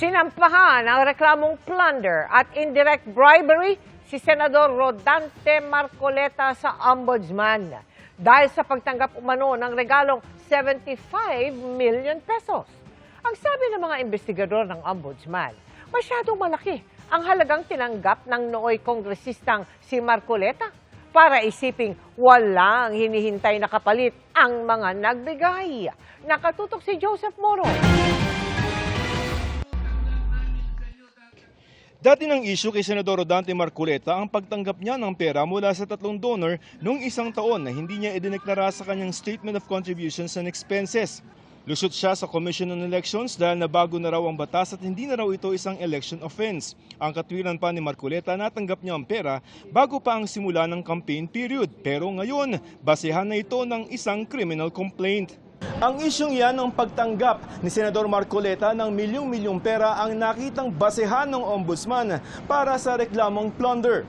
Sinampahan ang reklamong plunder at indirect bribery si Senador Rodante Marcoleta sa Ombudsman dahil sa pagtanggap umano ng regalong 75 million pesos. Ang sabi ng mga investigador ng Ombudsman, masyadong malaki ang halagang tinanggap ng nooy kongresistang si Marcoleta para isiping walang hinihintay na kapalit ang mga nagbigay. Nakatutok si Joseph Moro. Dati ng issue kay Senador Rodante Marcoleta ang pagtanggap niya ng pera mula sa 3 donor noong isang taon na hindi niya idineklara sa kanyang Statement of Contributions and Expenses. Lusot siya sa Commission on Elections dahil nabago na raw ang batas at hindi na raw ito isang election offense. Ang katwiran pa ni Marcoleta, natanggap niya ang pera bago pa ang simula ng campaign period. Pero ngayon, basehan na ito ng isang criminal complaint. Ang isyong yan ng pagtanggap ni Senador Marcoleta ng milyong-milyong pera ang nakitang basehan ng Ombudsman para sa reklamong plunder.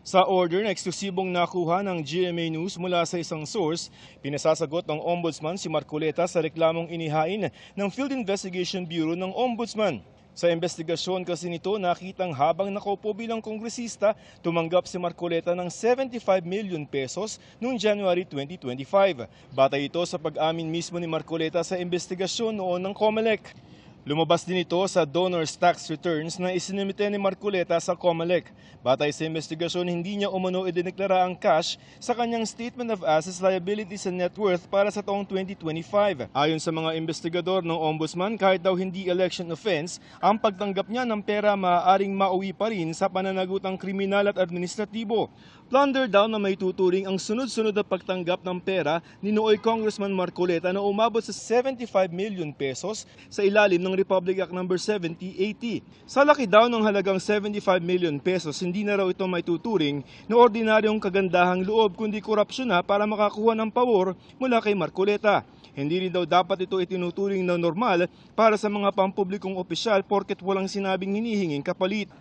Sa order na eksklusibong nakuha ng GMA News mula sa isang source, pinasasagot ng Ombudsman si Marcoleta sa reklamong inihain ng Field Investigation Bureau ng Ombudsman. Sa investigasyon kasi nito, nakitang habang nakaupo bilang kongresista, tumanggap si Marcoleta ng 75 million pesos noong January 2025. Batay ito sa pag-amin mismo ni Marcoleta sa investigasyon noon ng COMELEC. Lumabas din ito sa donors tax returns na isinumite ni Marcoleta sa COMELEC. Batay sa investigasyon, hindi niya umano idineklara ang cash sa kanyang Statement of Assets, Liabilities and Net Worth para sa taong 2025. Ayon sa mga investigador ng Ombudsman, kahit daw hindi election offense, ang pagtanggap niya ng pera maaaring mauwi pa rin sa pananagutang kriminal at administratibo. Plunder daw na may tuturing ang sunod-sunod na pagtanggap ng pera ni nooy Congressman Marcoleta na umabot sa 75 million pesos sa ilalim ng Republic Act No. 7080. Sa laki daw ng halagang 75 million pesos, hindi na raw ito may tuturing na ordinaryong kagandahang loob kundi korupsyon na para makakuha ng pawor mula kay Marcoleta. Hindi rin daw dapat ito itinuturing na normal para sa mga pampublikong opisyal porket walang sinabing hinihinging kapalit.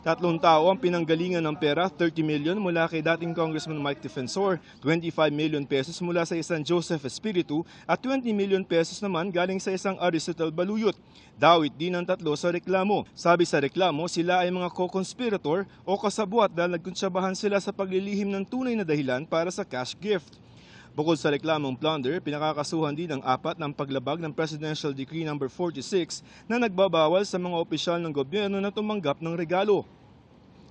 3 tao ang pinanggalingan ng pera, 30 million mula kay dating Congressman Mike Defensor, 25 million pesos mula sa isang Joseph Espiritu at 20 million pesos naman galing sa isang Aristotle Baluyot. Dawit din ang 3 sa reklamo. Sabi sa reklamo, sila ay mga co-conspirator o kasabwat dahil nagkuntsabahan sila sa paglilihim ng tunay na dahilan para sa cash gift. Bukod sa reklamong plunder, pinakakasuhan din ng 4 ng paglabag ng Presidential Decree No. 46 na nagbabawal sa mga opisyal ng gobyerno na tumanggap ng regalo.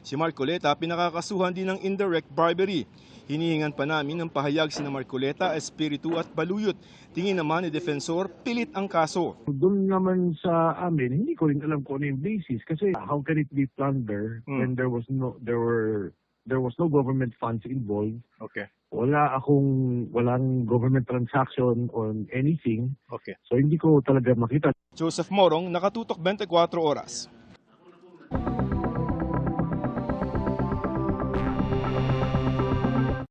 Si Marcoleta pinakakasuhan din ng indirect bribery. Hinihingan pa namin ng pahayag sina Marcoleta, Espiritu at Baluyot. Tingin naman ni Defensor, pilit ang kaso. Doon naman sa amin, hindi ko rin alam kung ano yung basis kasi how can it be plunder when there was no government funds involved. Okay. Walang government transaction on anything. Okay. So hindi ko talaga makita. Joseph Morong, Nakatutok 24 Oras.